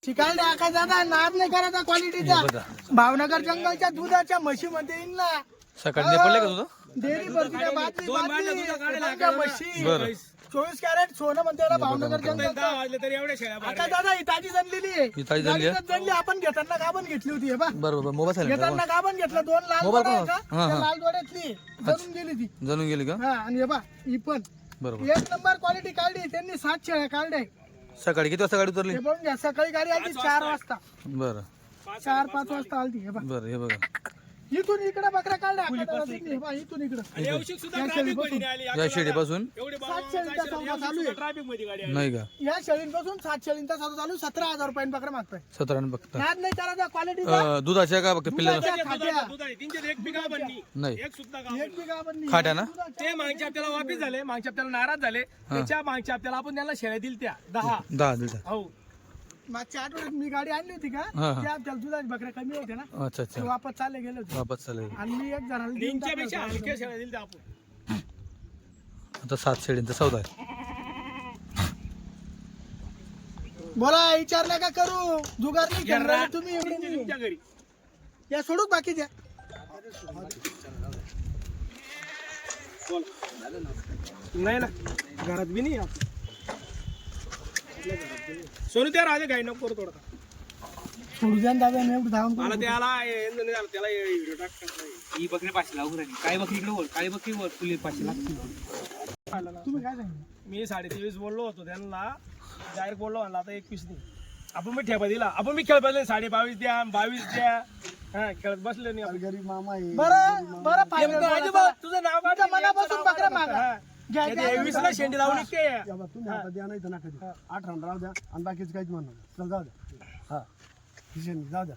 शिकायला आका दादा नाद नाही करायचा क्वालिटीचा. भावनगर जंगलच्या दुधाच्या म्हशी मध्ये येईल ना. सकाळी पडले का तुझं? डेअरी भरती म्हशी 24 कॅरेट सोनं म्हणते ना भावनगर जंगल. आका दादा ही ताजी जनलेली आहे. ही ताजी जनली आहे? जनली आपण घेताना गाभण घेतली होती हे बा. बरोबर मोबाईल घेताना गाभण घेतलं 2 लाल मोबाईल जोड्या कोण? आहे का? त्या लाल जोड्यातली जणून गेली ती. जाणून गेली का? हा आणि हे बा ही पण बरोबर. 1 नंबर क्वालिटी काढली त्यांनी. 7 शेळ्या काढल्या. सकाळी किती वाजता गाडी उतरली? हे बघून घ्या सकाळी गाडी आली 4 वाजता. बरं 4-5 वाजता आली. हे बा बरं हे बघा इथून इकडे बकरा काढल्या. हे बा इथून इकडे या शेळीपासून 7 शेळींचा सौदा चालू आहे. नाही का? या शेळींपासून 7 शेळींचा सौदा चालू. 17,000 रुपयांनी बकरा मागतोय. 17 बघता नाद नाही करायचा क्वालिटी. दुधाच्या का पिल्ला नाही एक बिघा पण नाही. खाट्या ना? ते मागच्या हप्त्याला वापिस झाले. मागच्या हप्त्याला नाराज झाले. त्याच्या मागच्या हप्त्याला आपण त्यांना शेळ्या दिल त्या 10. 10 दिवसा. हो मागच्या आठवड्यात मी गाडी आणली होती का हा, हा. त्या त्याला दुधाची बकऱ्या कमी होते ना. अच्छा ते अच्छा वापस चालले गेले होते वापस चालेल. आणि मी एक जणाला देऊन तीनच्या टाकलं पेक्षा होतं. हलक्या शेळ्या दिल त्या आपण. आता 7 शेळींचा सौदा आहे. बोला विचार नका करू. जुगार नाही खेळणार तुम्ही एवढे नाही. तुमच्या घरी या सोडून बाकीच्या नाही ना घरात बी नाही आपण. सोनू त्या राजा गाय नको करू थोडा. सोडू द्या ना दादा. मी एवढं धावून मला त्याला त्याला व्हिडिओ टाकतात. ही बकरी 5 लाख राहिली. काय बकरी इकडे वर, काय बकरी वर, फुले 5 लाख. तुम्ही काय सांगितलं? मी 23.5 बोललो होतो त्यांना. डायरेक्ट बोललो म्हणला आता 21 नाही. आपण मी ठेपा दिला. आपण मी खेळ बसले 22.5 द्या 22 द्या. हा खेळत बसले नाही आपण. गरीब मामा आहे. बरं बरं फायनल बोला. तुझं नाव तुमच्या मनापासून बकऱ्या मागा. घ्या, घ्या. 21 ला शेंडी लावून निघते. तुम्ही आता द्या नाही तर नका द्या. 18 राहू द्या आणि बाकीचं काहीच म्हणणार चल जाऊ द्या. हा किशन जाऊ द्या.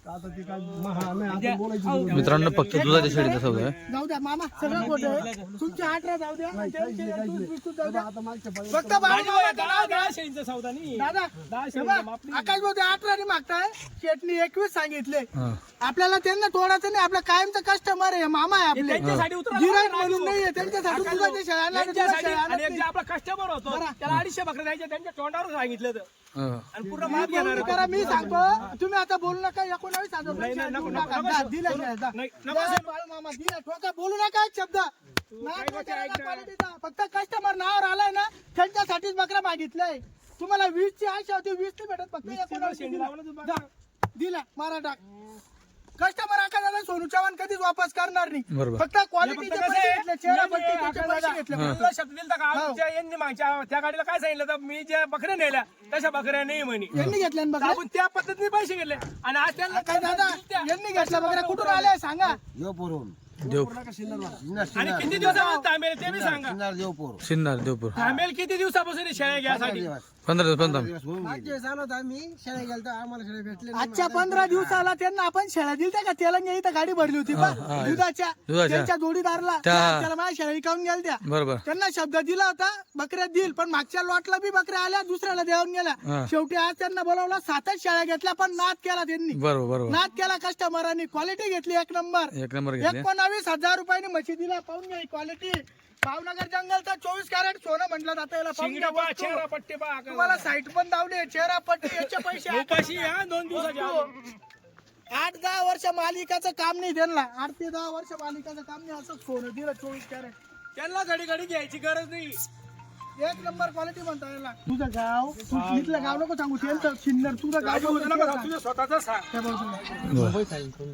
आता ती काय महा नाही आता बोलायची मित्रांनो फक्त दुधाच्या शेळीचा सौदा आहे. जाऊ द्या मामा सगळं खोटं आहे. तुमचे 18 जाऊ द्या. त्यांचे 20 जाऊ द्या. आता मागच्या पाळी फक्त बाळू मामा 10 शेळींचा सौदा नाही. दादा 10 हे शेळींचा बघ, माप नाही. आकाश भाऊ 18 ने मागताय. शेटनी 21 सांगितले. हा. आपल्याला त्यांना तोडायचं नाही. आपला कायमचा कस्टमर आहे. मामा आहे आपले. त्यांच्यासाठी उतरा. गिराईक म्हणून नाहीये. त्यांच्यासाठी दुधाच्या शेळ्या आणल्या. त्यांच्यासाठी दुधाच्या आणि एक शेळ्या जे आपला कस्टमर होतो त्याला 250 बकऱ्या द्यायच्या. त्यांच्या तोंडावर सांगितलं तर हा. आणि पूर्ण माप घेणार आणल्या. करा मी सांगतो. तुम्ही आता बोलू नका. 19,000 रुपये शेळ्या देऊ नका. द्या, दिल्या शेळ्या, द्या. नाही, द्या, नको बाळू मामा दिल्या. ठोका बोलू नका एक शब्द. नाद नाही करायचा क्वालिटीचा. फक्त कस्टमर नावावर आलाय ना त्यांच्यासाठीच बकरा मागितलंय. तुम्हाला 20 ची आशा होती. 20 नाही भेटत. फक्त 19 शेंडी लावून तू बघ. द्या. दिला मारा टाक. कस्टमर आकाराला सोनू चव्हाण कधीच वापस करणार नाही. बरोबर. फक्त क्वालिटीचे पैसे घेतले. चेहरा पट्टी त्याचे पैसे घेतले. तुला शब्द दिलता का आमच्या यांनी मागच्या त्या गाडीला काय सांगितलं तर मी ज्या बकऱ्या नेल्या तशा बकऱ्या नाही म्हणे. यांनी घेतल्या ना तर बघा. आपण त्या पद्धतीने पैसे घेतले आणि आज त्यांना काय दादा यांनी घेतल्या बघा. कुठून आले सांगा. देवपूरहून देव आणि किती दिवसापासून थांबेल ते बी सांगा. देवपूर सिन्नर देवपूर थांबेल किती दिवसापासून हे शेळ्या घ्यासाठी. 15 दिवस 15 आजच्या 15 दिवसाला त्यांना आपण शेळ्या दिलत्या का. त्याला नाही इथं गाडी भरली होती पहा. दुधाच्या त्यांच्या जोडीदारला त्याला माझ्या शेळ्या विकावून गेल्या त्या. बरोबर. त्यांना शब्द दिला होता बकऱ्या दिल. पण मागच्या लॉटला बी बकऱ्या आल्या. दुसऱ्याला देऊन गेल्या. हा. शेवटी आज त्यांना बोलावलं. 7च शेळ्या घेतल्या. पण नाद केला त्यांनी. बरोबर बरोबर. नाद केला कस्टमरांनी. क्वालिटी घेतली 1 नंबर. 1 नंबर घेतले. 19,000 रुपयांनी म्हशी दिला. पाहून घ्या क्वालिटी. भावनगर जंगलचा 24 कॅरेट सोनं म्हटलं जातं याला. पाहून घ्या शिंगडा पहा, वस्तू. चेहरा पट्टे पहा. तुम्हाला साईट पण दावली. चेहरा पट्टी याचे पैसे उपाशी या 2 दिवसाच्या आधी. 8-10 वर्ष मालिकाचं काम नाही त्यांना. 8 ते 10 वर्ष मालिकाचं काम नाही. असं सोनं दिलं 24 कॅरेट. त्यांना घडी घडी घ्यायची गरज नाही. 1 नंबर क्वालिटी म्हणता याला. तुझं गाव तू इथलं गाव नको सांगू. त्यांचं सिन्नर तुझं गाव राजू बोलतो नका ते सांग, तुझं स्वतःच सांग. त्या बाजूला.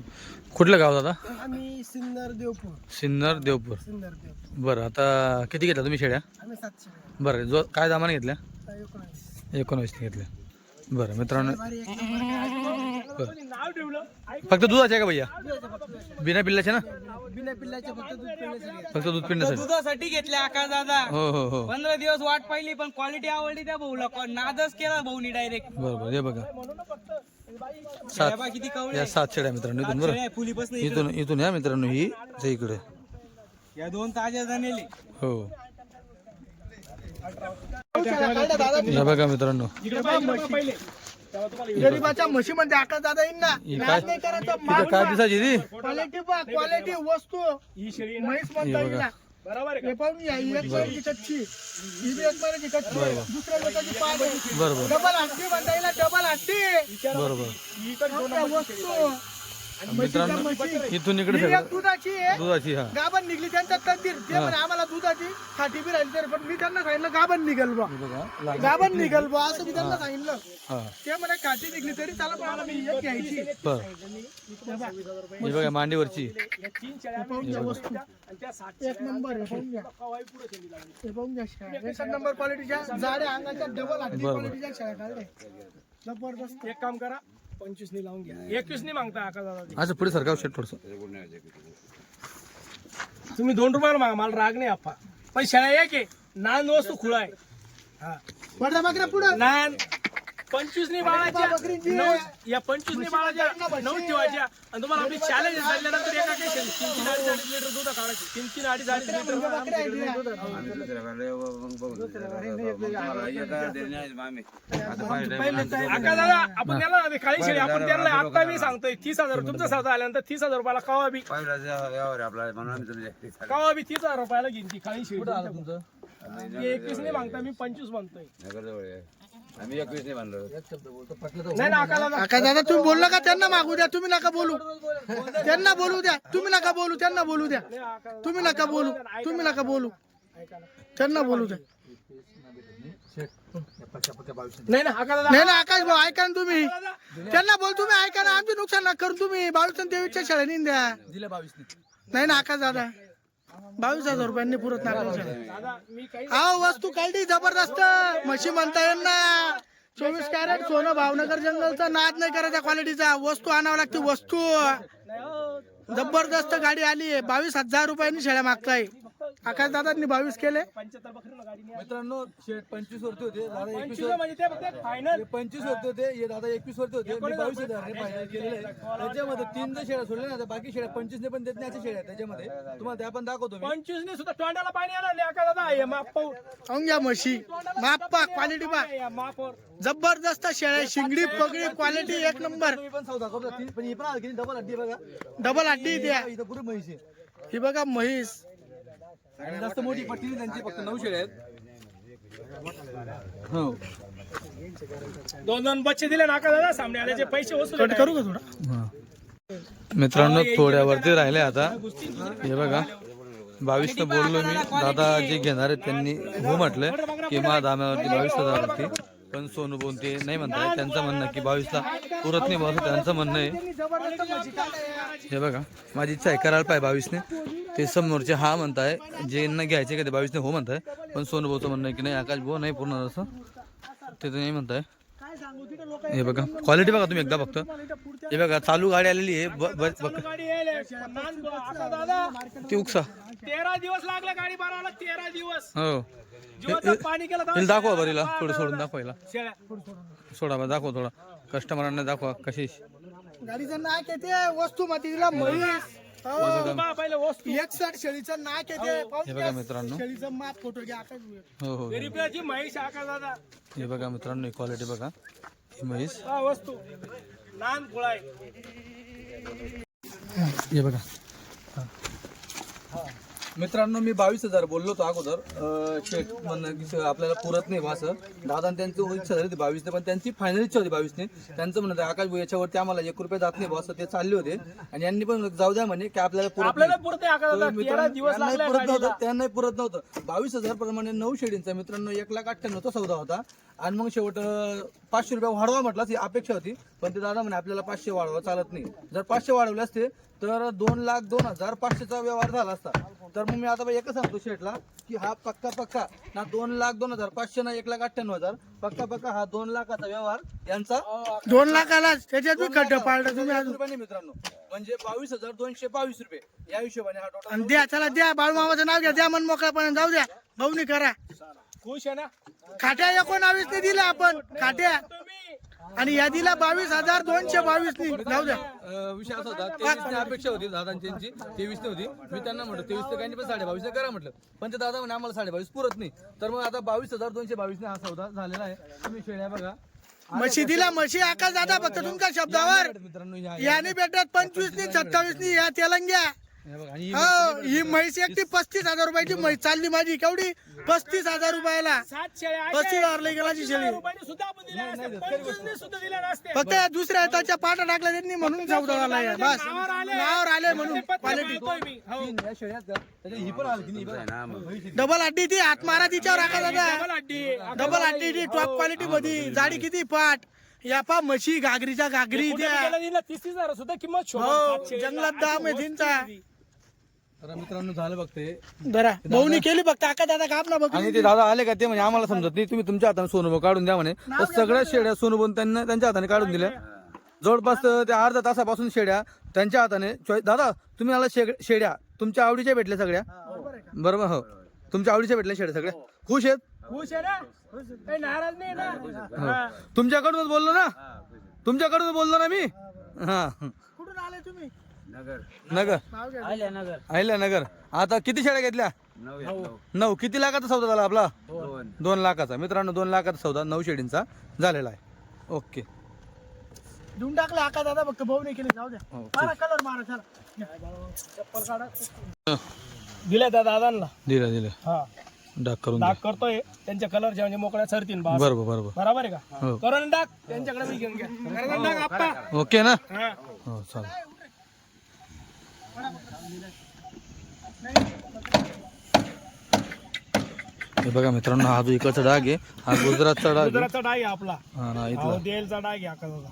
कुठलं गाव दादा? आम्ही सिन्नर देवपूर. सिन्नर देवपूर. सिन्नर देवपूर. बरं आता किती घेतल्या तुम्ही शेळ्या? आम्ही 700. बरं जो काय दामाने घेतल्या? 19. 19 घेतल्या. बरं मित्रांनो भारी 1 नंबर. कोणी नाव ठेवलं ऐक. फक्त दुधाचे का भैया? बिना पिल्लाचे ना? बिना पिल्लाचे फक्त दूध पिण्यासाठी. फक्त दूध पिण्यासाठी. दुधासाठी घेतले आकाश दादा. हो हो हो 15 दिवस वाट पाहिली पण क्वालिटी आवडली त्या भाऊला. नादच केला भाऊनी डायरेक्ट. बरोबर. हे बघा किती कवळे. या 7 शेळ्या मित्रांनो इथून. बरं फुली बसले. इथून इथून या मित्रांनो ही ते इकडे. या 2 ताज्या जणेले. हो दादा या बघा मित्रांनो. इकडे पहिले तेव्हा तुम्हाला गरीबाच्या म्हशीमध्ये आकाश दादा येईन ना. ही नाद काय नाही करायचं. तिथं काय दिसायची ती? क्वालिटी पहा. क्वालिटी वस्तू ही शेळी ना, म्हैस म्हणता येईल ना. बरोबर आहे का? हे पाहून घ्या, ही एक महिन्याची कच्ची, ही बी एक महिन्याची कच्ची आहे. दुसऱ्या लोकांची पाच आहे. बरोबर डबल हत्ती म्हणता येईल, डबल हत्ती. बरोबर वस्तू मित्रांनो इथून इकडे ही सगळं एक दुधाची आहे. दुधाची हा गाभण निघली त्यांच्या तंदीर ते म्हणे आम्हाला दुधाची खाटी बी राहिली तर, पण मी त्यांना सांगितलं गाभण निघल बा, हे बघा गाभण निघल बा असं मी त्यांना सांगितलं. हा ते म्हणे खाटी निघली तरी चालत पण आम्हाला मी एक घ्यायची. बर हे बघा मांडीवरची या 3 शेळ्या हे पाहून घ्या वस्तू आणि त्या 60 एक नंबर आहे, पाहून घ्या. कवाई पुढे शेळी लागली. हे पाहून घ्या शेळ्या. एक नंबर क्वालिटीच्या जाड्या अंगाच्या डबल हत्ती क्वालिटीच्या शेळ्या काढले. जबरदस्त. एक काम करा 25 ने लावून घ्या. 21 ने मागता आकाश असं पुढे सरकार शेट थोडस तुम्ही 2 रुपयाला मागा, मला राग नाही आप्पा, पण शेळ्या एक आहे, नान वस्तू खुळा आहे. हा पडदा बकऱ्या पुढं नान 25 ने बाळाच्या बकरीची. 9 या 25 ने बाळाच्या 9 ठेवायच्या आणि तुम्हाला आपली चॅलेंज झाल्यानंतर एका काही 3-3 लिटर दूध काढायची. 3-3 लिटर बकऱ्या आहेत या. आका दादा आपण त्याला काळी शेळी आपण त्यांना आता मी सांगतोय 30,000 तुमचा सौदा आल्यानंतर 30,000 रुपयाला कवा बी 30,000 रुपयाला घेईन ती काळी शेळी. तुमचं 21 ने मागता, मी 25 म्हणतोय. आम्ही 21 नाही मानलो. नाही ना आका दादा काका दादा तुम्ही बोलला का त्यांना मागू द्या, तुम्ही नका बोलू. त्यांना बोलू द्या, तुम्ही नका बोलू, त्यांना बोलू द्या. तुम्ही नका बोलू, तुम्ही नका बोलू, त्यांना बोलू द्या. नाही ना आका दादा नाही ना आकाश भाऊ ऐका ना तुम्ही, त्यांना बोल, तुम्ही ऐका ना, आमचे नुकसान नका करू तुम्ही. 22,023 शेळ्या नेऊन द्या. दिल्या 22 नाही ना आकाश दादा 22,000 रुपयांनी पुरत नाही. दादा मी काही हा वस्तू काढली जबरदस्त म्हशी म्हणता येईल ना. 24 कॅरेट सोनं भावनगर जंगलचा नाद नाही करायचा क्वालिटीचा. वस्तू आणावं लागते वस्तू. नाही हो. जबरदस्त गाडी आली आहे. 22,000 रुपयांनी शेळ्या मागताय. आकाश दादांनी 22 केले. 75 बकरीला गाडी नाही. मित्रांनो शेट 25 वरती होते दादा 25 म्हणजे ते फक्त फायनल 25 वरती होते हे दादा 21 वरती होते मी 22,000 ने फायनल केलेले आहे. त्याच्यामध्ये 3 जर शेळ्या सोडल्या ना तर बाकी शेळ्या 25 ने पण देत नाही अशा शेळ्या आहेत त्याच्यामध्ये. तुम्हाला त्या पण दाखवतो मी. 25 ने सुद्धा तोंडाला पाणी आलं नाही आका दादा. हे माप पाहू पाहून घ्या म्हशी, माप पा, क्वालिटी पा. या मापवर जबरदस्त शेळ्या, शिंगडी पगडी क्वालिटी एक नंबर. तुम्ही पण सौदा करतो ती पण ही पण आली डबल अड्डी बघा डबल हड्डी द्या. इथं पुढे म्हैस आहे ही बघा म्हैस. आणि जास्त मोठी पट्टी नाही त्यांची, फक्त 9 शेळ्या आहेत. हो 2-2 बच्चे दिले ना आका दादा. सामने आल्याचे पैसे वसूल कट करू का थोडा? मित्रांनो थोड्यावरती राहिले आता. हे बघा 22 न बोललो मी. दादा जे घेणार आहेत त्यांनी हो म्हटलं की मा दाम्यावरती 22,000 होती, पण सोनू बोन ते नाही म्हणताय. त्यांचं म्हणणं की 22ला पुरत नाही बस, त्यांचं म्हणणं आहे. जबरदस्त म्हशी काढल्या. हे बघा माझी इच्छा आहे करायला पाहिजे 22 ने. ते समोरचे हा म्हणताय, जे यांना घ्यायचे का ते 22 ने हो म्हणताय, पण सोनू भाऊचं म्हणणं आहे की नाही आकाश भाऊ नाही पूर्ण असं ते नाही म्हणताय. काय सांगू तिथे लोक हे बघा क्वालिटी बघा तुम्ही एकदा फक्त. हे बघा चालू गाडी आलेली आहे गाडी यायला नान आका दादा ती उकसा 13 दिवस लागले गाडी बाराला. 13 दिवस हो जीवाचं पाणी केलं हिला दाखवा बरं, हिला थोडं सोडून दाखवायला शेळ्या सोडा बरं, दाखवा थोडा कस्टमरांना दाखवा कशी. गाडीचं नाक येते, वस्तू मातीला म्हैस. बा, पहिले वस्तू 61 शेळीचं नाक येते. पाहून हे बघा घ्या. मित्रांनो. शेळीचं माप फोटो घ्या आकाश भाऊ. हो हो गरीबाची म्हैस आका दादा. हे बघा मित्रांनो क्वालिटी बघा ही म्हैस. हा वस्तू नान फुळाय. हे बघा मित्रांनो मी 22,000 बोललो होतो अगोदर. शेट म्हणणं की आपल्याला पुरत नाही असं. दादा त्यांची इच्छा झाली होती 22 ने, पण त्यांची फायनल इच्छा होती 22 ने. त्यांचं म्हणणं आकाश भाऊ याच्यावरती आम्हाला 1 रुपया जात नाही बस, ते चालले होते. आणि यांनी पण जाऊ द्या म्हणे की आपल्याला पुरत आपल्याला नाही. पुरते आका दादा. 13 दिवस त्यांनाही लागले पुरत नव्हतं, गाडीला. त्यांनाही पुरत नव्हतं. 22,000 प्रमाणे 9 शेळींचा मित्रांनो 1,98,000 सौदा होता. आणि मग शेवट 500 रुपये वाढवा म्हटलं ही अपेक्षा होती, पण ते दादा म्हणे आपल्याला 500 वाढवा चालत नाही. जर 500 वाढवले असते तर 2,02,500चा व्यवहार झाला असता. तर मग मी आता एकच सांगतो शेटला की हा पक्का ना 2,02,500 ना 1,98,000 पक्का हा 2 लाखाचा व्यवहार यांचा. 2 लाखाला त्याच्यात बी खड्डं पाडलं तुम्ही 22 अजून. रुपयाने मित्रांनो, म्हणजे 22,222 रुपये या हिशोबाने हा टोटल. आणि द्या, चला द्या, बाळूमामाचं नाव घ्या, द्या मन मोकळ्यापणे जाऊ द्या. भाऊनी करा. खुश आहे ना खाट्या 19 ने दिल्या आपण खाट्या, तुम्ही. आणि या दिला 22,222 ने. जाऊ द्या. विषय असा होता 23 ने अपेक्षा होती दादांची, 23 ने होती. मी त्यांना म्हटलं 23 ने काही नाही पण 22.5 करा म्हटलं, पण ते दादा म्हणे आम्हाला 22.5 पुरत नाही. तर मग आता 22,222 ने हा सौदा झालेला आहे. तुम्ही शेळ्या बघा. म्हशी दिला, म्हशी आकाश दादा फक्त तुमच्या शब्दावर. मित्रांनो या याने भेटत 25 ने 27 ने या तेलंग्या. हे बघा, आणि ही म्हैस एकटी 35,000 रुपयाची म्हैस चालली माझी केवढी 35,000 रुपयाला 7 शेळ्या 35,000 ला गेलाची शेळी रुपयाने सुद्धा आपण दिल्या नसत्या. 25 सुद्धा दिल्या नसत्या. फक्त या दुसऱ्या त्याच्या पाटा टाकल्या त्यांनी म्हणून सौदा झाला आहे. बस नावावर आले म्हणून क्वालिटी बोलतोय मी. हो. या शेळ्या आहेत का त्याच्यात ही पण आली की नाही बघा. डबल अड्डी ती हात मारा तिच्यावर आका दादा डबल अड्डी. डबल अड्डी ती टॉप क्वालिटी मध्ये जाडी किती पाट या पा म्हशी घागरीच्या घागरी कुठे द्या गेला दिला 30,000 सुद्धा किंमत शोभा. हो 7 शेळ्या. जंगलात दाम आहे त्यांचा तर मित्रांनो झालं बघते जरा भाऊनी केली फक्त आका दादा कापला बघ आणि ते दादा आले का ते म्हणजे आम्हाला समजत नाही तुम्ही तुमच्या हाताने सोनूभाऊ काढून द्या म्हणे तर सगळ्या शेड्या सोनूभाऊ त्यांना त्यांच्या हाताने काढून दिल्या जवळपास त्या अर्धा तासापासून शेड्या त्यांच्या हाताने दादा तुम्ही मला शेड्या तुमच्या आवडीच्या भेटल्या सगळ्या बरोबर हो तुमच्या आवडीच्या भेटल्या शेड्या सगळ्या खुश आहेत खुश आहे ना काही नाराज नाही ना. हा. तुमच्याकडूनच बोललो ना तुमच्याकडूनच बोललो ना मी हा कुठून आले तुम्ही नगर नगर नाव घ्या. अहिल्यानगर आता किती शेड्या घेतल्या 9 किती लाखाचा सौदा झाला आपला 2 लाखाचा मित्रांनो 2 लाखाचा सौदा 9 शेडींचा झालेला आहे ओके देऊन टाकले आका दादा फक्त भाऊने केली जाऊ द्या मारा कलर मारा चला चप्पल काढा दिल्या त्या दादांना. दिलं हा डाक करून डाक करतोय त्यांच्या कलरच्या म्हणजे मोकळ्या सरतीन बा. बरोबर बरोबर आहे का हो. करून डाक त्यांच्याकडे मी घेऊन घ्या. करून डाक आप्पा. ओके ना हा. हो चालेल हे बघा मित्रांनो हा जो इकडचा डाग आहे हा गुजरातचा डाग आहे गुजरातचा डाग आहे आपला. हा ना हो, इथला देलचा डाग आहे आका दादा.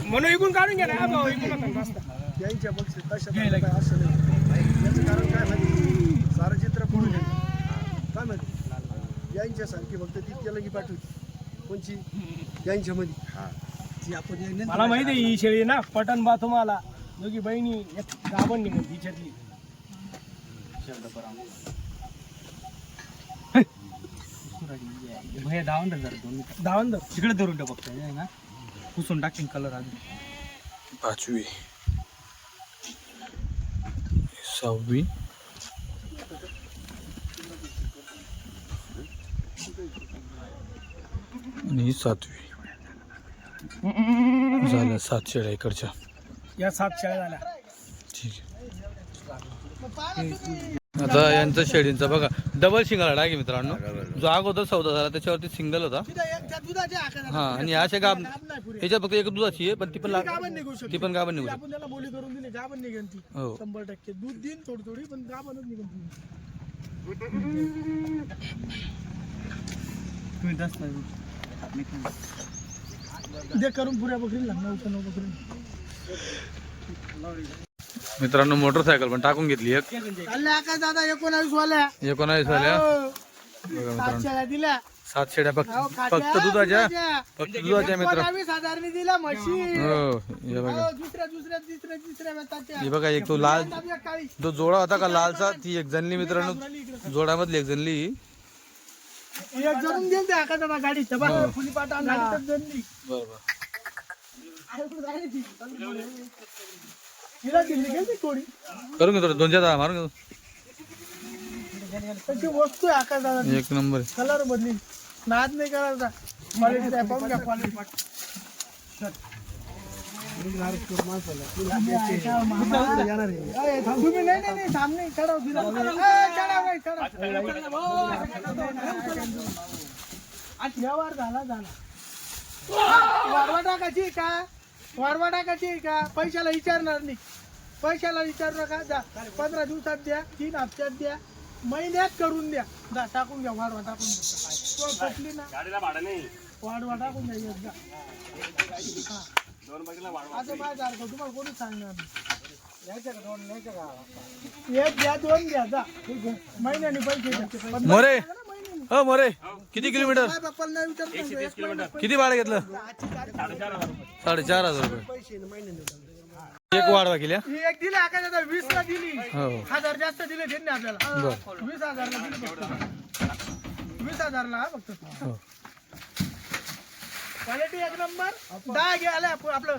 म्हणून इकून काढून घ्या ना भाऊ, इकून नका जास्त. यांच्या बक्षीस तशा काय असं नाही याचं कारण काय माहिती सारं चित्र पुढून येतं काय माहिती यांच्यासारखी फक्त ती तेलंगी पाठवली कोणची यांच्यामध्ये ती आपण यांना- मला माहिती आहे ही शेळी ना पटन बा तुम्हाला दोघी बहिणी एक गाभण निघत हिच्यातली. भैया धावून दे जरा 2 मिनिटं. धावून दर. तिकडे धरून ठेव फक्त हे ना पुसून टाकीन कलर आधी 5वी 6वी आणि 7वी झाल्या 7 शेळ्या इकडच्या या 7 शेळ्या झाल्या. ठीक आहे आता यांचं शेळींचा बघा डबल शिंगाला डाग आहे मित्रांनो जो अगोदर सौदा झाला त्याच्यावरती सिंगल होता तिथं एक त्या दुधाच्या आका दादा हा आणि अशा गाब नाही पुढे याच्यात फक्त एक दुधाची आहे पण ती पण गाभण निघू शकते ती पण गाभण निघू आपण त्याला बोली करून दिली गाभण निघेल ती हो 100% दूध देईन थोडी थोडी पण गाभणच निघेल ती. तुम्ही जास्त दे करून पुऱ्या बकरीला 9 बकरी मित्रांनो मोटरसायकल पण टाकून घेतली एक चालले आकाश दादा 19 वाल्या 19 झाल्या हो. बघा 7 मित्रांनो शेळ्या दिल्या 7 शेड्या फक्त हो, फक्त दुधाच्या फक्त दुधाच्या मित्रांनो 19,000 नि दिल्या म्हशी हो हे बघा हो, दुसऱ्या वेताच्या हे बघा एक तो लाल एक काळी जो जोडा होता का लालचा ती एक जनली मित्रांनो जोडामधली एक जनली एक जरून गेल ते आकाश दादा गाडीत बा फुली पाट गाडीत जनली बरोबर हिला दिली गेली थोडी करून घेतो 2-4 मारून घेतो त्याची वस्तू आहे आकाश दादा एक नंबर आहे. कलर बदली नाद नाही करायचा क्वालिटी आहे पाहून घ्या क्वालिटी तुम्ही नाही सामने चढाव दिला व्यवहार झाला वारवा टाकायची का वारवा टाकायची का पैशाला विचारणार नाही पैशाला विचारू नका जा 15 दिवसात द्या 3 हप्त्यात द्या महिन्यात करून द्या जा टाकून घ्या वाढवा टाकून द्या पटली ना गाडीला भाडं नाही. वाढवा टाकून द्या एकदा हा. असं काय सारखं तुम्हाला कोणीच सांगणार नाही एक द्या 2 द्या जा महिन्याने पैसे द्या. पण मोरे महिन्याने. हो मोरे किती किलोमीटर काय बाप्पाला नाही विचारतो एक महिना किती भाडं घेतलं 4,500 रुपये पैसे महिन्याने एक वाढवा केल्या ही एक दिली आकाशाला 20 ला दिली हो 1000 जास्त दिले त्यांनी आपल्याला बर 20,000 ला दिली फक्त 20,000 ला फक्त हो क्वालिटी एक नंबर 10 गेले आपलं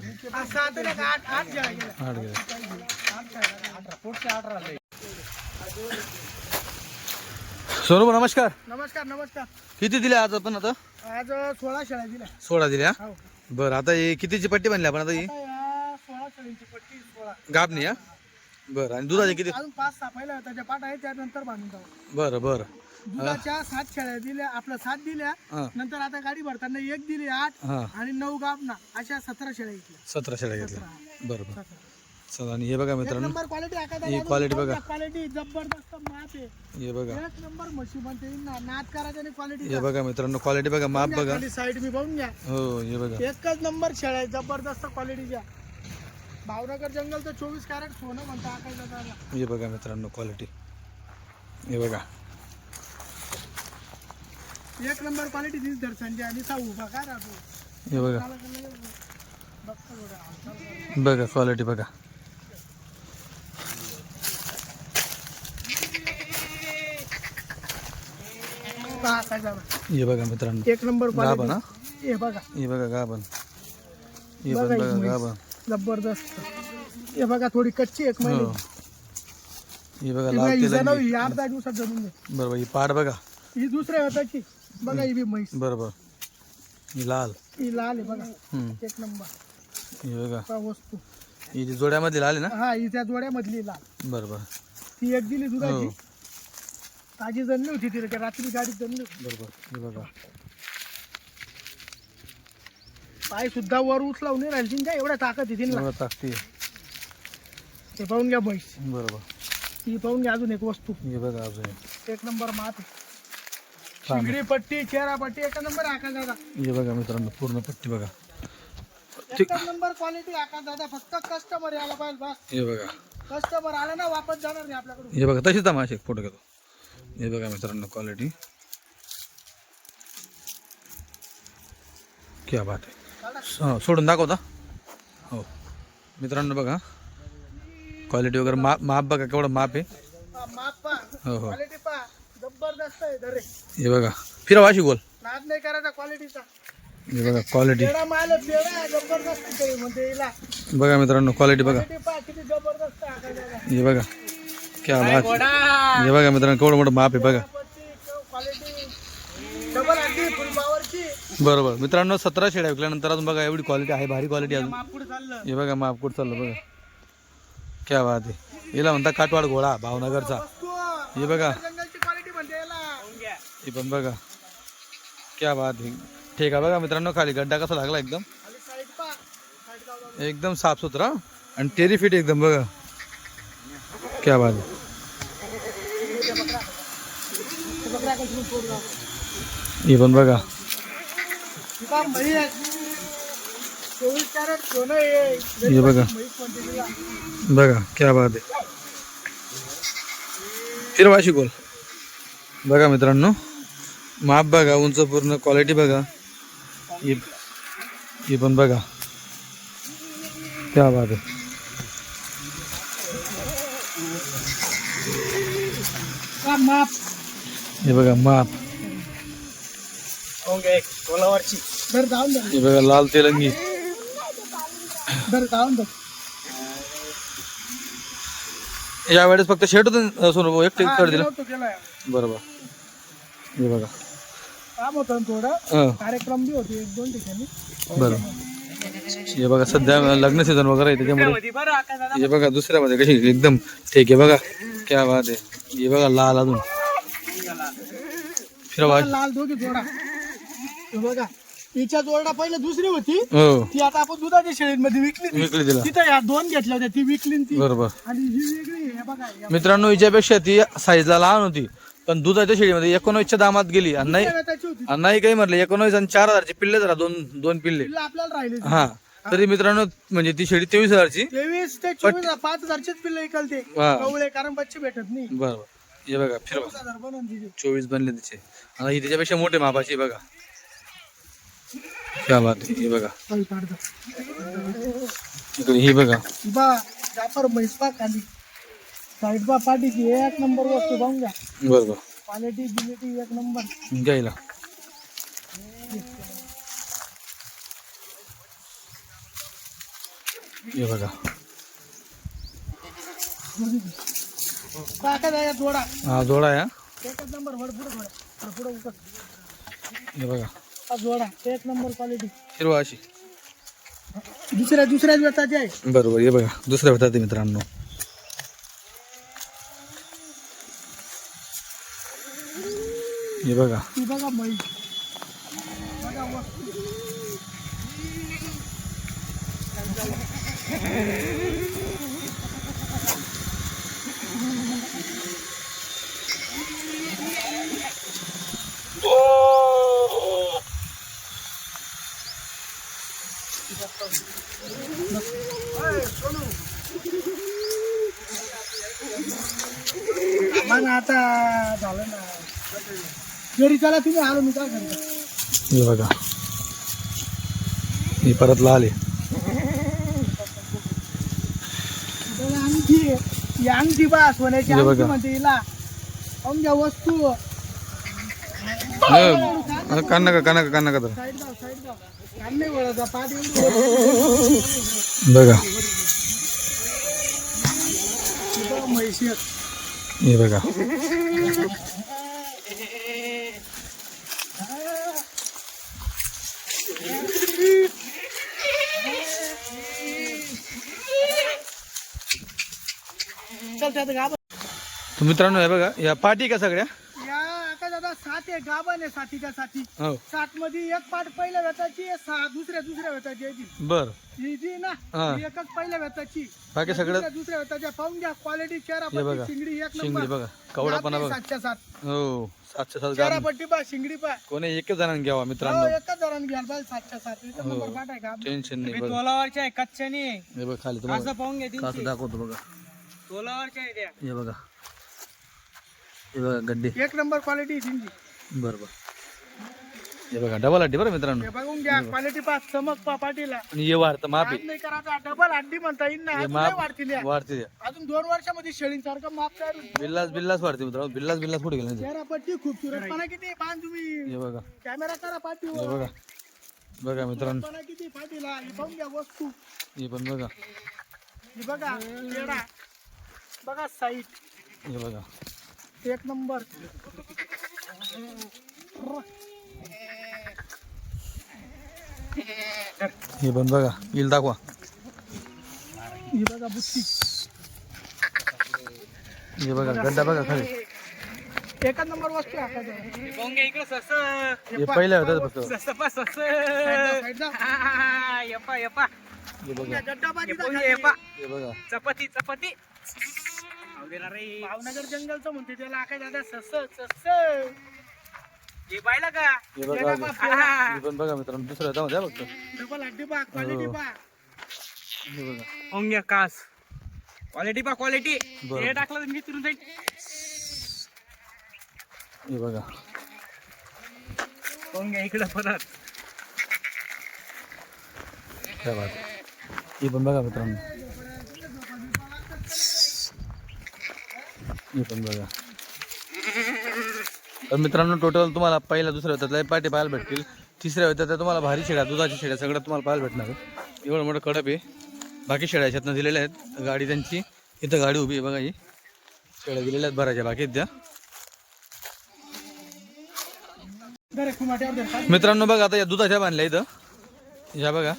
7 आणि 8 गेले 8 गेल्या सोनू नमस्कार नमस्कार किती दिल्या आज आपण आता आज 16 शेळ्या दिल्या 16 दिल्या हो बरं आता हे कितीची पट्टी बांधली आपण आता ही आता या 16 शेळींची पट्टी 16. गाबणी हा बरं आणि दुधाचे किती अजून 5-6 पहिल्या त्याच्या पाठ आहे त्यानंतर बांधून टाकू. बरं बरं दुधाच्या 7 शेळ्या दिल्या, आपल्या 7 दिल्या. हा नंतर आता गाडी भरताना 1 दिली 8 हा आणि 9 गाबना अशा 17 शेळ्या घेतल्या. 17 शेळ्या घेतल्या 17. बरं बरं चला आणि हे बघा एक मित्रांनो नंबर क्वालिटी ही quality बघा. क्वालिटी जबरदस्त माप आहे. हे बघा एक नंबर म्हशी म्हणते ना, नाद करायचा आणि क्वालिटी हे बघा मित्रांनो क्वालिटी बघा माप बघा साईड मी बघून घ्या. हो हे बघा एकच नंबर शेळ्या आहे, जबरदस्त क्वालिटीच्या. भावनगर जंगल तर 24 कॅरेट सोनं म्हणता आकाश दादाला. हे बघा मित्रांनो क्वालिटी हे बघा एक नंबर क्वालिटी दिस दर्शनची आणि सा उभा का राहतो. हे बघा त्याला का नाही बघतो बघा. बघा क्वालिटी बघा पहा काय झालं. हे बघा मित्रांनो एक नंबर गाभण हा क्वालिटी. हे बघा हे बघा गाभण हे बघा पण ही बघा म्हैस. गाभण जबरदस्त. हे बघा थोडी कच्ची एक हो महिने. हे बघा ही लाल म्हैस तेलंगी जणू ही 8-10 दिवसात जमून जाईल. बरोबर ही पाड बघा ही दुसऱ्या हाताची बघा. ही बी म्हैस बरोबर ही लाल ही लाल आहे बघा. हम्म एक नंबर हे बघा चा वस्तू. ही जी जोड्यामध्ये लाल आहे ना हा ही त्या जोड्यामधली लाल. बरोबर ती एक दिली दुधाची. हो ताजी जणली होती ती रे, रात्री गाडीत जणली होती. बरोबर हे बघा पाय सुद्धा वर उचलावून नाही राहिली काय एवढ्या ताकद येतील ना. एवढं टाकते ते पाहून घ्या म्हैस. बरोबर ही पाहून घ्या अजून एक वस्तू. हे बघा अजून एक नंबर मात. छान. शिंगडी पट्टी चेहरा पट्टी एक नंबर आकाश दादा. हे बघा मित्रांनो पूर्ण पट्टी बघा एक नंबर क्वालिटी आकाश दादा. फक्त कस्टमर यायला पाहिजे बस. हे बघा कस्टमर आला ना वापस जाणार नाही आपल्याकडून. हे बघा तशीच माशी एक फोटो घेतो हे बघा मित्रांनो क्वालिटी क्या बात आहे हो सोडून दाखवता हो मित्रांनो बघा क्वालिटी वगैरे माप माप बघा केवढं माप आहे हा, माप पा हो हो क्वालिटी पा जबरदस्त आहे धरे. हे बघा फिरवा अशी गोल नाद नाही करायचा क्वालिटीचा. हे बघा क्वालिटी पेढा माल आहे, पेढा आहे, जबरदस्त आहे म्हणते हिला. बघा मित्रांनो क्वालिटी बघा क्वालिटी पा किती जबरदस्त आहे आकाश दादा. हे बघा क्या बात हे बघा मित्रांनो केवढं मोठं माप आहे बघा क्वालिटी डबल हंडी फुल पॉवरची. बरोबर मित्रांनो 17 शेळ्या विकल्यानंतर अजून बघा एवढी क्वालिटी आहे भारी क्वालिटी अजून पुढे चाललं. हे बघा माप कुठं चाललं बघा क्या बात आहे हिला म्हणता काटवाड घोडा भावनगरचा वस्तू. हे बघा जंगलची क्वालिटी म्हणते याला. हे पण बघा क्या बात आहे ठीक आहे बघा मित्रांनो खाली गड्डा कसा लागला एकदम खाली साईड पा. साईड गाव एकदम साफ सुथरा आणि टेरी फिट एकदम बघा क्या बात आहे बकरा कशी सोडला. हे पण बघा तुका म्हैस 24 कॅरेट सोनं आहे. हे बघा म्हैस म्हणते तिला. बघा क्या बात आहे फिरवाशी गोल बघा मित्रांनो माप बघा उंच पूर्ण क्वालिटी बघा हे पण बघा क्या बात आहे का माप. हे बघा माप कोलावरची धर जाऊन दे. हे बघा लाल तेलंगी धर जाऊन दे. या वेळेस फक्त शेट होतं सोनू भाऊ एक कर दिला नव्हतं केलं. बरोबर हे बघा काम होतं ना थोडं. हं, कार्यक्रम बी होते 1-2 ठिकाणी. बरं हे बघा सध्या लग्न सीझन वगैरे आहे त्याच्यामुळे मध्ये बरं आकाश दादा. हे बघा दुसऱ्यामध्ये कशी एकदम ठीक आहे बघा क्या बात आहे हे बघा लाल अजून फिरवा लाल दोघी जोडा. हे बघा तिच्या जोडा पहिले दुसरी होती. हो ती आता आपण दुधाच्या शेळीमध्ये विकली ती. विकली तिला तिथं या 2 घेतल्या होत्या ती विकली आणि ती. बरोबर आणि ही वेगळी आहे. हे बघा या मित्रांनो हिच्यापेक्षा ती साईजला लहान होती पण दुधाच्या शेळीमध्ये 19च्या दामात गेली आणि नाही त्याची होती. आणि नाही काही म्हटलं 19 आणि 4,000चे पिल्ले जरा दोन पिल्ले तिला आपल्याला राहिले हा तरी मित्रांनो म्हणजे ती शेळी 23,000ची 23 ते 24 5,000चेच पिल्ले इकलते हा. कवळे कारण बच्चे भेटत नाही. बरोबर हे बघा फिरवा 20,000 बनवून दिले. 24 बनले तिचे आता ही त्याच्यापेक्षा मोठे मापाची आहे बघा क्या बात आहे हे बघा खाली काढतो. इकडे ही बघा बा जाफर म्हैस पा खाली साईड बा पाठीची एक नंबर वस्तू पाहून घ्या. बरोबर क्वालिटी बिलिटी एक नंबर. घ्यायला हे बघा टाका द्या जोडा हा जोडा आहे हा. एकच नंबर पुढे हे बघा हा जोडा एक नंबर क्वालिटी. हिरवा अशी दुसऱ्याच व्यताचे आहे. बरोबर, हे बघा दुसऱ्या होतात ते मित्रांनो. हे बघा ती बघा म्हैस. बघा वस्तू. मग आता झालं ना घरी चला तुम्ही आलो मी काय करतो. हे बघा हे परत लाल आहे. त्याला अंगठी ही अंगठी बा सोन्याची हे अंगठी बघा. म्हणते हिला. अमच्या वस्तू कान नका तर साईड जाऊ कान नाही वळायचा पाठ एवढी बघा. म्हैशी हे बघा चल त्यात गाभा तर मित्रांनो हे बघा या पाटी का सगळ्या. या आता दादा 7 आहे गाभण आहे साथीच्या साथी. हो 7 मध्ये एक पाठ पहिल्या व्यताची आहे, 6 दुसऱ्या व्यताची आहे ती. बर. ही जी ना हा. ही एकच पहिल्या व्यताची. बाकी सगळं दुसऱ्या व्यताच्या पाहून घ्या क्वालिटी चेहरा हे बघा. पट्टी शिंगडी एक शिंगडी नंबर. बघा कवडापणा बघा. 7/7 हो 7/7 चेहरा गाव. पट्टी पा शिंगडी पा. कोणी एकच जणांनी घ्यावा हो मित्रांनो. एकच जणांनी घ्याल बाल 7/7 एक हो. नंबर पाठ आहे का. टेन्शन नाही. बघा तोलावरच्या आहे कच्च्याने हे बघा खाली असं तुम्हाला पाहून घ्या कसं तीनशे. दाखवतो बघा. तोलावरच्या आहे त्या. हे बघा हे बघा गड्डे. एक नंबर क्वालिटी शिंगी. बरोबर. हे बघा डबल हड्डी बरं मित्रांनो. हे बघून घ्या क्वालिटी पा चमक पा पाटीला. आणि हे वाढतं माप आहे. आज नाही करायचा डबल हड्डी म्हणता येईल ना. हे अजून माप नाही वाढतील या. वाढते अजून 2 वर्षामध्ये शेळींसारखं माप तयार होईल. बिल्लास वाढते मित्रांनो. बिल्लास कुठे गेला चेहरा पट्टी खूपसूरतपणा किती पान तुम्ही हे बघा. कॅमेरा करा हे पाठीवर. बघा बघा मित्रांनो. खूपसूरतपणा किती पाठीला. ही पाहून घ्या वस्तू. हे पण बघा. ही बघा पेडा बघा साईट हे बघा एक नंबर. हे पण बघा येईल दाखवा. ही बघा बुट्टी. हे बघा गड्डा बघा खाली. एकच नंबर वस्तू आहे हाताच्या. पाहून घ्या इकडं सस. हे पहिल्या होतं फक्त. सस पा सस. साईड जा. यपा यपा. हे बघा गड्डा बाजी हे पाहून घ्या यपा. हे बघा चपाती चपाती. आवडेला रे. भावनगर जंगलचं म्हणते त्याला काय दादा सस हे पाहिलं का. हे बघा हे पण बघा मित्रांनो. दुसरं होता मध्ये फक्त. डबल हड्डी पा क्वालिटी पा. हे बघा पाहून घ्या कास. क्वालिटी पा क्वालिटी. बरोबर. हे टाकलं तर मी तिरून जाईल. हे बघा पाहून घ्या इकडं परत. काय बात. हे पण बघा मित्रांनो. हे पण बघा. तर मित्रांनो टोटल तुम्हाला पहिल्या दुसऱ्या होत्यात पाठी पाहायला भेटतील. तिसऱ्या होत्या त्या तुम्हाला भारी शेळ्या दुधाची शेळ्या सगळ्या तुम्हाला पाहायला भेटणार आहे. एवढं मोठं कडप आहे. बाकी शेळ्या याच्यातनं दिलेल्या आहेत. गाडी त्यांची इथं गाडी उभी आहे बघा. ही शेळ्या दिलेल्या आहेत भरायच्या बाकी आहेत त्या. मित्रांनो बघा आता या दुधाच्या बांधल्या इथं. या बघा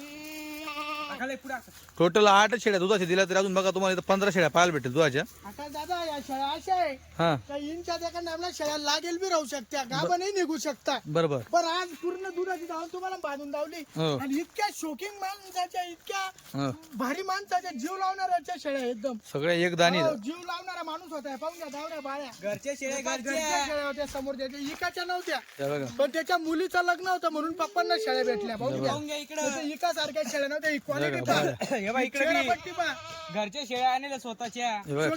टोटल 8 शेळ्या दुधाच्या दिल्या. तर अजून बघा तुम्हाला इथं 15 शेळ्या पाहायला भेटेल दुधाच्या. आता दादा या शेळ्या अशा आहे हा त्या इंच्या एखाद्या आपल्या शेळ्या लागेल बी राहू शकत्या गाभणही निघू शकता. बरोबर. पण आज पूर्ण दुधाची धावून तुम्हाला बांधून धावली. हो. आणि इतक्या शोकिंग माणसाच्या इतक्या हा भारी माणसाच्या जीव लावणाऱ्याच्या शेळ्या एकदम. सगळ्या एक दाणी. हो, जीव लावणारा माणूस होता. पाहून घ्या धावऱ्या बाळ्या. घरच्या शेळ्या घरच्या शेळ्या होत्या समोर त्याच्या इकाच्या नव्हत्या. त्या बघा पण त्याच्या मुलीचं लग्न होतं म्हणून पप्पांना शेळ्या भेटल्या. पाहून घ्या पाहून घ्या इकडं. त्याच्या इका सारख्या शेळ्या नव्हत्या. क्वालिटी हे बघा इकडे पट्टी पा. घरच्या शेळ्या आणल्या स्वतःच्या. हे बघा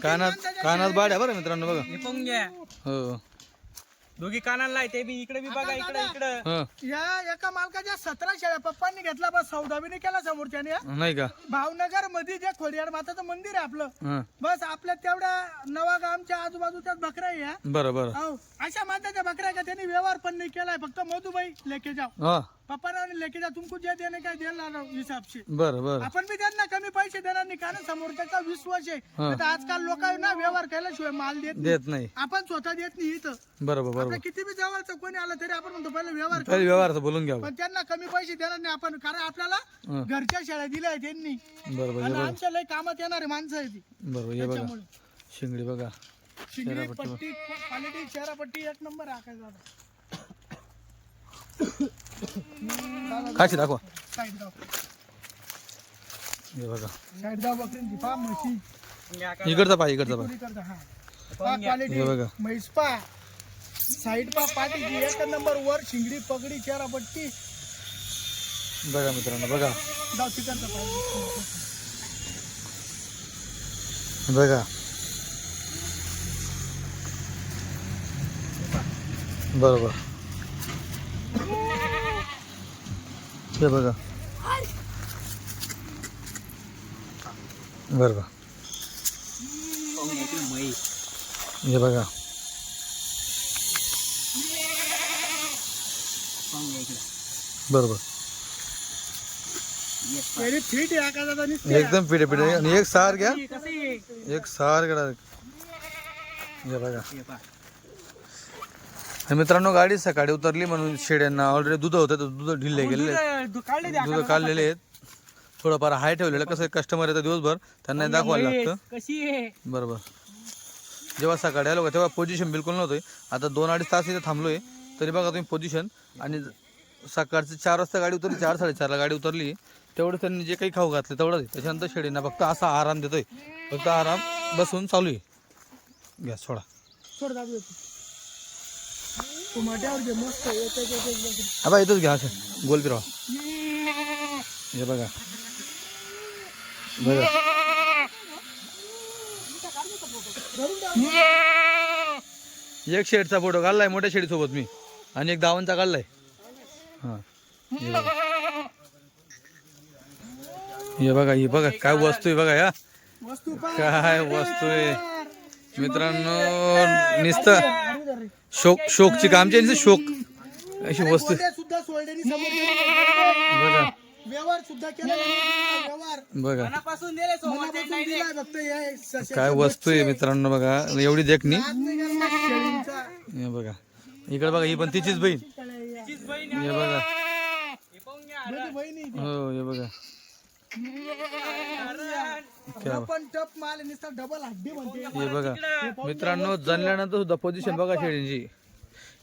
कानात बाड्या बरं मित्रांनो बघा. हे पाहून घ्या. हो दोघी कानाला आहे ते बी इकडे बी बघा इकडे इकडं. हा या एका मालकाच्या 17 शेळ्या पप्पांनी घेतला बस 14 बी नाही केला समोरच्याने. नाही का. भावनगर मध्ये जे खोडियार माताचं मंदिर आहे आपलं हा बस आपल्या तेवढ्या नवागामच्या आजूबाजूच्याच बकऱ्या आहे या. बरं बरं. हो अशा माताच्या बकऱ्या का त्यांनी व्यवहार पण नाही केलाय. फक्त मधुबाई लेके जाव हा पप्पा ने लेके जा, तुमको जे देने का देना ना हिसाब से. बरं बरं आपण बी त्यांना कमी पैसे देणार नाही, कारण समोरच्याचा विश्वास आहे. आता आजकाल लोक ना व्यवहार केल्याशिवाय माल देत नाही. देत नाही. आपण स्वतः देत नाही इथं. बरोबर आपलं बरोबर. किती बी जवळचं कोणी आलं तरी आपण म्हणतो पहिले व्यवहार पहिले करू. व्यवहाराचं बोलून घ्या. पण त्यांना कमी पैसे देणार नाही आपण, कारण आपल्याला घरच्या शेळ्या दिल्या आहेत त्यांनी. बरोबर आणि आमच्या लय कामात येणारे माणसं आहे ती. बरोबर. हे बघा शिंगडी बघा. शिंगडी पट्टी क्वालिटी चेहरापट्टी एक नंबर आहे. खाशी दाखवा. साईड दाव, हे बघा साईड दाव बकरींची पा म्हशी इकडचा पाय इकडचा पाय. करता. हा पा क्वालिटी हे बघा. म्हैस पा, साईड पा पाठीची एक नंबर, वर शिंगडी पगडी चेहरापट्टी. बघा मित्रांनो बघा दाव चिकनचा पाय. बघा. बरोबर. हे बघा बरोबर. हे बघा बरोबर. तरी फिट आहे का दादा नुसते. एकदम पिढे पिढे आणि एक सार घ्या, एक सार घ्या. हे बघा. आणि मित्रांनो गाडी सकाळी उतरली म्हणून शेड्यांना ऑलरेडी दूध होतं, दूध ढिल्ले गेलेले आहेत, दूध काढलेले आहेत. थोडंफार हाय ठेवलेलं, कसं कस्टमर येतं दिवसभर त्यांना दाखवायला लागतं. कशी आहे बरोबर. जेव्हा सकाळी आलो का तेव्हा पोझिशन बिलकुल नव्हतं. आता 2-2.5 तास इथे थांबलोय तरी बघा तुम्ही पोझिशन. आणि सकाळची 4 वाजता गाडी उतरली, 4-4:30ला गाडी उतरली, तेवढं त्यांनी जे काही खाऊ घातले तेवढं आहे. त्याच्यानंतर शेडींना फक्त असा आराम देतोय, फक्त आराम बसून चालू आहे. गॅस सोडा. सोड दाबी होती. तू मोठ्यावर घे मस्त आता इथंच घ्या असं गोल फिरवा. हे बघा बघा. एक शेडचा फोटो काढलाय मोठ्या शेडी सोबत मी, आणि एक दावणचा काढलाय. हा हे बघा हे बघा काय वस्तू आहे बघा. या वस्तू पा काय वस्तू आहे मित्रांनो. नुसतं शोकची कामची शोक अशी वस्तू सुद्धा सोडलेली समोर बघा. व्यवहार सुद्धा केला. व्यवहार बघा मनापासून दिले मनापासून दिलाय फक्त हे सशे- काय वस्तू आहे मित्रांनो. बघा एवढी देखणी. आज नाही करणार शेळींचा. हे बघा इकडे बघा, ही पण तिचीच बहीण. हे बघा. माझी बहिणी हो हे बघा. क्या पण टप माल नुसता डबल हड्डी म्हणते. हे बघा मित्रांनो, जणल्यानंतर सुद्धा पोझिशन बघा शेळींची.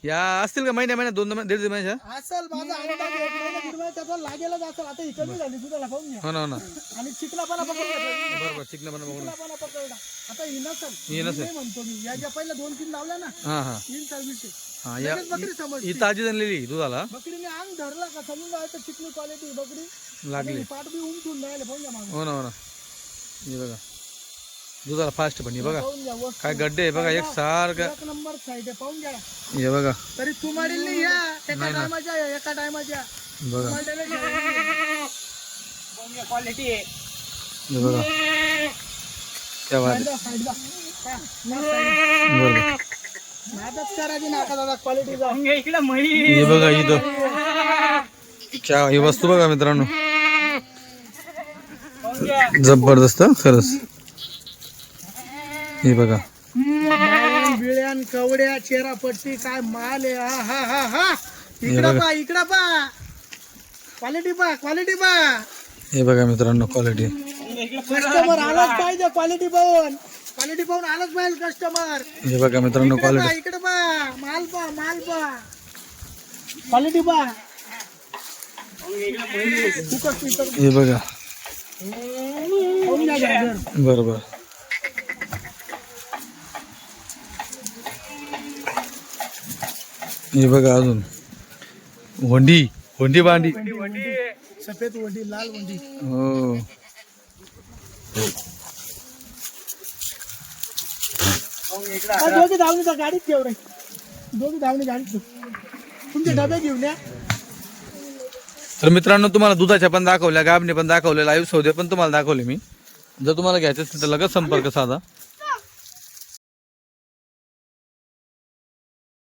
या असतील का महिन्या 2-1.5 महिन्याच्या. असल माझा अंदाज एक महिना दीड महिना त्याचा लागेलच असेल. आता ही कमी झाली दुधाला पाहून घ्या. हो ना हो ना. आणि चिकलापाला पकडला. बरोबर. चिकन बघून चिकलापाला पकडला. आता ही नसल. ही नसेल. नाही म्हणतो मी, याच्या पहिल्या 2-3 लावल्या ना, हा हा तीन विषय. हा. या लगेच बकरी समजते. ही ताजी जनलेली दुधाला बकरीने अंग धरला का समजून जायचं चिकनी क्वालिटी बकरी. लागली. आणि पाठ बी उमटून राहिले पाहून घ्या मागं. हो ना हो ना. हे बघा दुधाला फास्ट पण. हे बघा पाहून घ्या वस्तू. काय गड्डे आहे बघा एक सारखं. एक नंबर साईड आहे पाहून घ्या. हे बघा तरी तुमाडील नाही या एका टायमाच्या एका टायमाच्या बघा. क्वालिटी आहे. हे बघा त्या बात बरोबर. नादच करायची नाका दादा क्वालिटीचा. इकडे म्हैस हे बघा इथं क्या ही वस्तू बघा मित्रांनो, जबरदस्त खरंच. हे बघा बिळ्यान कवड्या चेहरापट्टी काय माल आहे. हा हा हा हा. इकडं पा इकडं पा क्वालिटी पा क्वालिटी पा. हे बघा मित्रांनो क्वालिटी. कस्टमर आलाच पाहिजे क्वालिटी पाहून आलाच पाहिजे कस्टमर. हे बघा मित्रांनो क्वालिटी. इकडे पा माल पा क्वालिटी पा. हे बघा पाहून घ्या गाजर. बरोबर. हे बघा अजून वंडी भांडी. सफेद वंडी लाल वंडी. हो दोघी धावणीचा गाडीत घेऊ रे. दोघी धावणी गाडीत घेऊ. तुमचे डबे घेऊन या. तर मित्रांनो तुम्हाला दुधाच्या पण दाखवल्या, गाबने पण दाखवल्या, लाईव्ह सौदे पण तुम्हाला दाखवले मी. जर तुम्हाला घ्यायचे असेल तर लगेच संपर्क साधा.